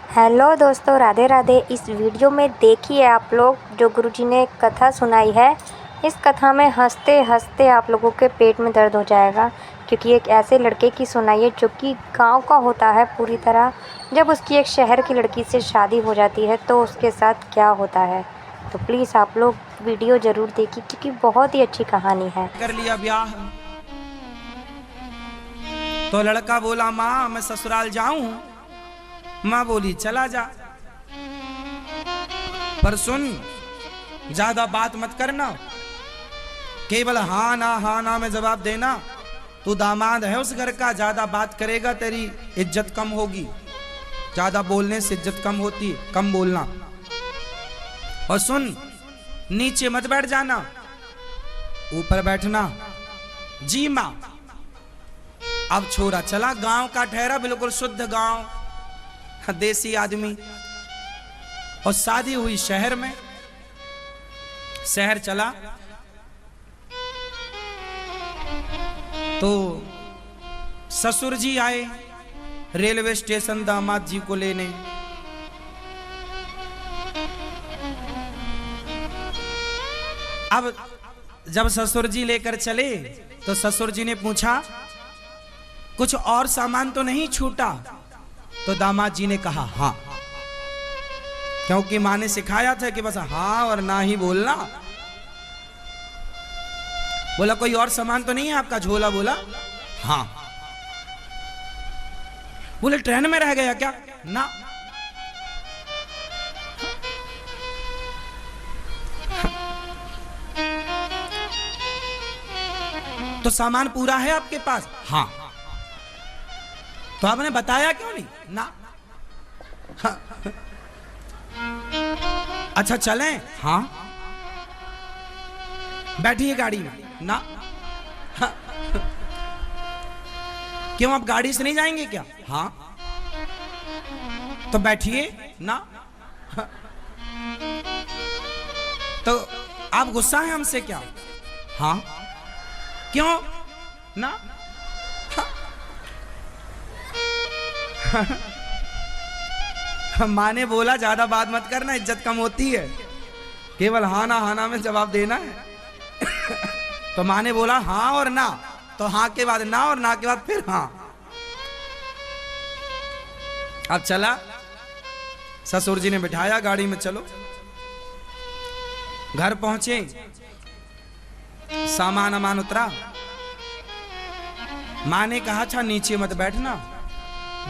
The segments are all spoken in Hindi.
हेलो दोस्तों, राधे राधे। इस वीडियो में देखिए आप लोग जो गुरुजी ने कथा सुनाई है। इस कथा में हंसते हंसते आप लोगों के पेट में दर्द हो जाएगा, क्योंकि एक ऐसे लड़के की सुनाई है जो कि गांव का होता है पूरी तरह। जब उसकी एक शहर की लड़की से शादी हो जाती है तो उसके साथ क्या होता है। तो प्लीज़ आप लोग वीडियो ज़रूर देखिए, क्योंकि बहुत ही अच्छी कहानी है। कर लिया ब्याह तो लड़का बोला माँ मैं ससुराल जाऊं। माँ बोली चला जा, पर सुन ज्यादा बात मत करना, केवल हाँ ना में जवाब देना। तू दामाद है उस घर का, ज्यादा बात करेगा तेरी इज्जत कम होगी। ज्यादा बोलने से इज्जत कम होती, कम बोलना। और सुन, नीचे मत बैठ जाना, ऊपर बैठना। जी माँ। अब छोरा चला, गांव का ठहरा, बिल्कुल शुद्ध गांव, देसी आदमी। और शादी हुई शहर में। शहर चला तो ससुर जी आए रेलवे स्टेशन दामाद जी को लेने। अब जब ससुर जी लेकर चले तो ससुर जी ने पूछा कुछ और सामान तो नहीं छूटा। तो दामाद जी ने कहा हाँ, क्योंकि मां ने सिखाया था कि बस हाँ और ना ही बोलना। बोला कोई और सामान तो नहीं है आपका? झोला बोला हाँ। बोले ट्रेन में रह गया क्या? ना। तो सामान पूरा है आपके पास? हाँ। तो आपने बताया क्यों नहीं? ना। हाँ। अच्छा चलें? हाँ। बैठिए गाड़ी में? ना। हाँ। क्यों आप गाड़ी से नहीं जाएंगे क्या? हाँ। तो बैठिए? ना। हाँ। तो आप गुस्सा है हमसे क्या? हाँ। क्यों? ना। माँ ने बोला ज्यादा बात मत करना, इज्जत कम होती है, केवल हाँ ना में जवाब देना है। तो माँ ने बोला हाँ और ना, तो हाँ के बाद ना और ना के बाद फिर हाँ। अब चला, ससुर जी ने बिठाया गाड़ी में, चलो। घर पहुंचे, सामान अमान उतरा। माँ ने कहा था नीचे मत बैठना।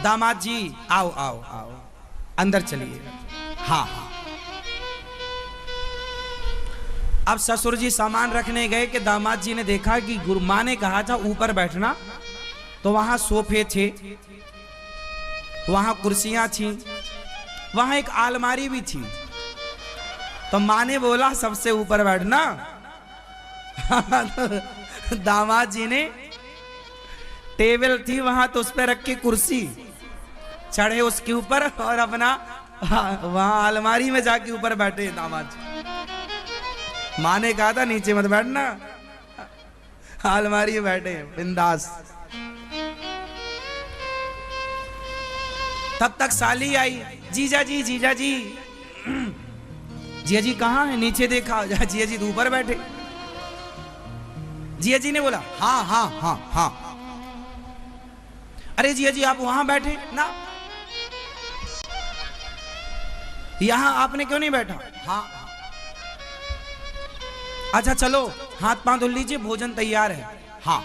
दामाद जी आओ आओ आओ, अंदर चलिए। हाँ हाँ। अब ससुर जी सामान रखने गए कि दामाद जी ने देखा कि गुरु माँ ने कहा था ऊपर बैठना, तो वहां सोफे थे, वहां कुर्सियां थी, वहां एक अलमारी भी थी। तो माँ ने बोला सबसे ऊपर बैठना। दामाद जी ने टेबल थी वहां, तो उस पर रख के कुर्सी चढ़े उसके ऊपर और अपना वहां अलमारी में जाके ऊपर बैठे दामाद जी। माँ ने कहा था नीचे मत बैठना, अलमारी में बैठे बिंदास। तब तक साली आई, जीजा जी जीजा जी। जिया जी कहाँ है? नीचे देखा, जिया जी ऊपर बैठे। जिया जी ने बोला हाँ हाँ हाँ हाँ। अरे जिया जी आप वहां बैठे ना, यहां आपने क्यों नहीं बैठा? हाँ। अच्छा चलो हाथ पांव धुल लीजिए, भोजन तैयार है। हाँ।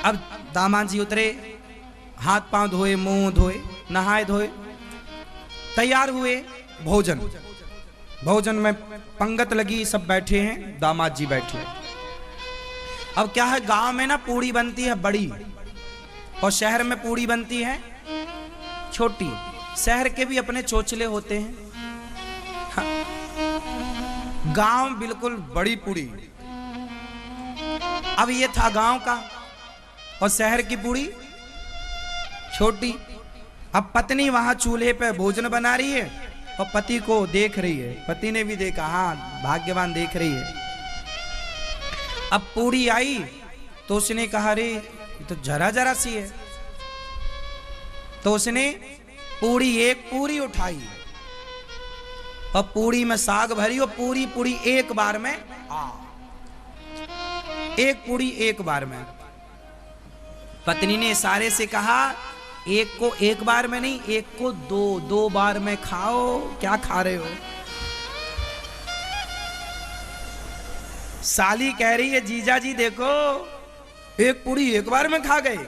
अब दामाद जी उतरे, हाथ पांव धोए, मुंह धोए, नहाए धोए, तैयार हुए। भोजन में पंगत लगी, सब बैठे हैं, दामाद जी बैठे। अब क्या है, गांव में ना पूड़ी बनती है बड़ी, और शहर में पूड़ी बनती है छोटी। शहर के भी अपने चोचले होते हैं। हाँ। गांव बिल्कुल बड़ी पूड़ी। अब ये था गांव का, और शहर की पूड़ी छोटी। अब पत्नी वहां चूल्हे पे भोजन बना रही है और पति को देख रही है। पति ने भी देखा, हाँ भाग्यवान देख रही है। अब पूड़ी आई तो उसने कहा अरे तो जरा जरा सी है। तो उसने एक पूरी उठाई और पूरी में साग भरी और पूरी एक बार में एक पूरी एक बार में। पत्नी ने इशारे से कहा एक को एक बार में नहीं, एक को दो बार में खाओ। क्या खा रहे हो? साली कह रही है जीजा जी देखो एक पूरी एक बार में खा गए।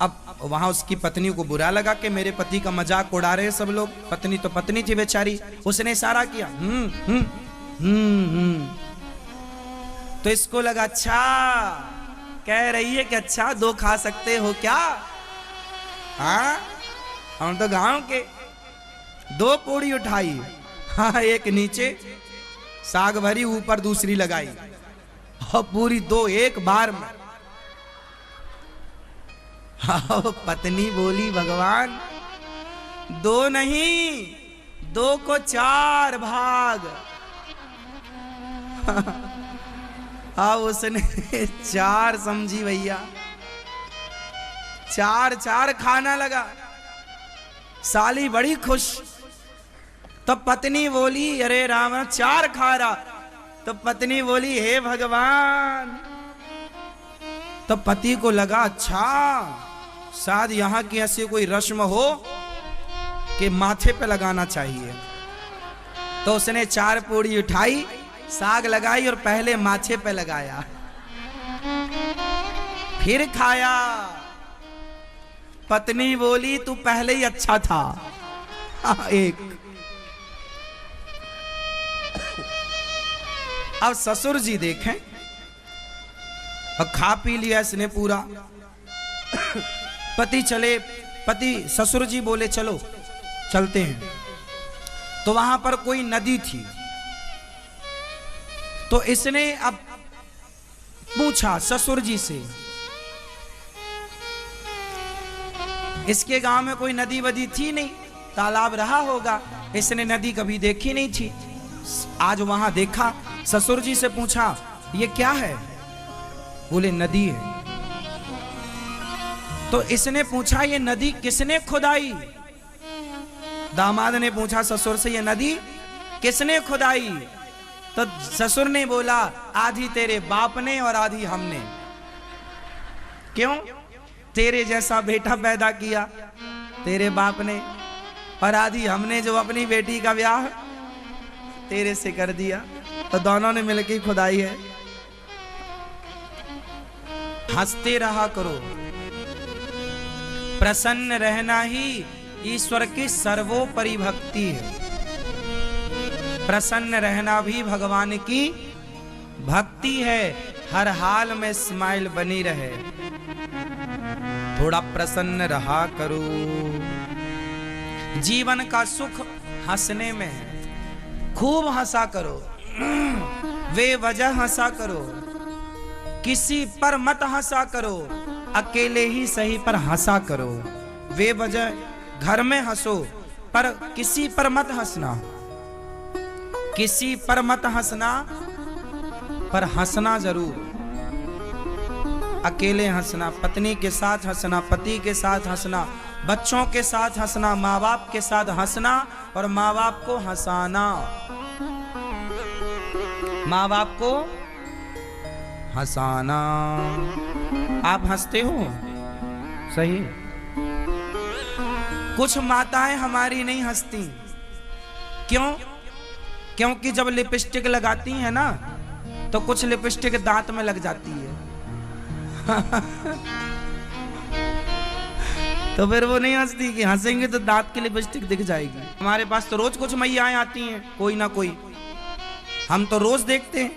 अब वहां उसकी पत्नी को बुरा लगा कि मेरे पति का मजाक उड़ा रहे हैं सब लोग। पत्नी तो पत्नी थी बेचारी, उसने इशारा किया तो इसको लगा अच्छा कह रही है कि अच्छा 2 खा सकते हो क्या? हाँ हम तो गांव के। 2 पूरी उठाई, हाँ एक नीचे साग भरी, ऊपर दूसरी लगाई और पूरी 2 एक बार में। हाँ पत्नी बोली भगवान 2 नहीं 2 को 4 भाग। हाँ उसने 4 समझी भैया, 4 खाना लगा। साली बड़ी खुश। तो पत्नी बोली अरे राम 4 खा रहा। तो पत्नी बोली हे भगवान। तो पति को लगा अच्छा शायद यहाँ की ऐसी कोई रस्म हो कि माथे पे लगाना चाहिए। तो उसने 4 पूरी उठाई, साग लगाई और पहले माथे पे लगाया, फिर खाया। पत्नी बोली तू पहले ही अच्छा था। एक अब ससुर जी देखें और खा पी लिया इसने पूरा। पति ससुर जी बोले चलो चलते हैं। तो वहां पर कोई नदी थी। तो इसने अब पूछा ससुर जी से, इसके गांव में कोई नदी वदी थी नहीं, तालाब रहा होगा, इसने नदी कभी देखी नहीं थी। आज वहां देखा, ससुर जी से पूछा ये क्या है? बोले नदी है। तो इसने पूछा ये नदी किसने खुदाई? दामाद ने पूछा ससुर से ये नदी किसने खुदाई? तो ससुर ने बोला आधी तेरे बाप ने और आधी हमने। क्यों? तेरे जैसा बेटा पैदा किया तेरे बाप ने, और आधी हमने जो अपनी बेटी का ब्याह तेरे से कर दिया। तो दोनों ने मिलकर खुदाई है। हंसते रहा करो, प्रसन्न रहना ही ईश्वर की सर्वोपरि भक्ति है। प्रसन्न रहना भी भगवान की भक्ति है। हर हाल में स्माइल बनी रहे, थोड़ा प्रसन्न रहा करो। जीवन का सुख हंसने में है, खूब हंसा करो, वे वजह हंसा करो, किसी पर मत हंसा करो, अकेले ही सही पर हंसा करो। वे वजह घर में हंसो पर किसी पर मत हंसना, किसी पर मत हंसना पर हंसना जरूर। अकेले हंसना, पत्नी के साथ हंसना, पति के साथ हंसना, बच्चों के साथ हंसना, माँ बाप के साथ हंसना और माँ बाप को हंसाना। माँ बाप को हंसाना। आप हंसते हो? सही। कुछ माताएं हमारी नहीं हंसती। क्यों? क्योंकि जब लिपस्टिक लगाती हैं ना तो कुछ लिपस्टिक दांत में लग जाती है। तो फिर वो नहीं हंसती कि हंसेंगे तो दांत की लिपस्टिक दिख जाएगी। हमारे पास तो रोज कुछ मैयाएं आती हैं, कोई ना कोई, हम तो रोज देखते हैं।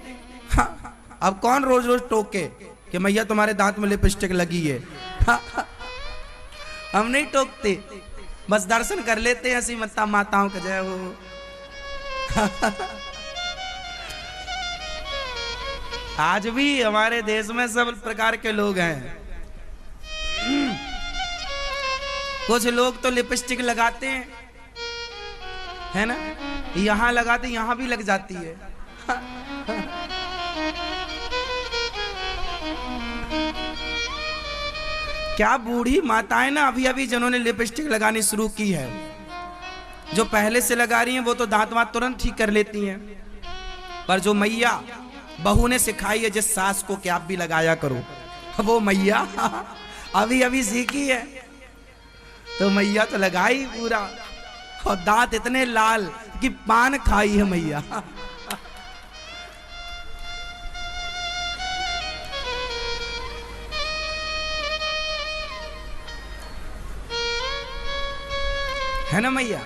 हाँ, अब कौन रोज रोज टोके कि मैया तुम्हारे दांत में लिपस्टिक लगी है। हम नहीं टोकते, बस दर्शन कर लेते हैं। ऐसी माताओं का जय हो। आज भी हमारे देश में सब प्रकार के लोग हैं। कुछ लोग तो लिपस्टिक लगाते हैं, है ना, यहां लगाते, यहां भी लग जाती है। क्या बूढ़ी माताएं ना अभी अभी जिन्होंने लिपस्टिक लगानी शुरू की है, जो पहले से लगा रही हैं वो तो दांत वांत तुरंत ठीक कर लेती हैं, पर जो मैया बहू ने सिखाई है जिस सास को कि आप भी लगाया करो, वो मैया अभी अभी सीखी है, तो मैया तो लगाई पूरा, और दांत इतने लाल कि पान खाई है मैया। है ना मैया।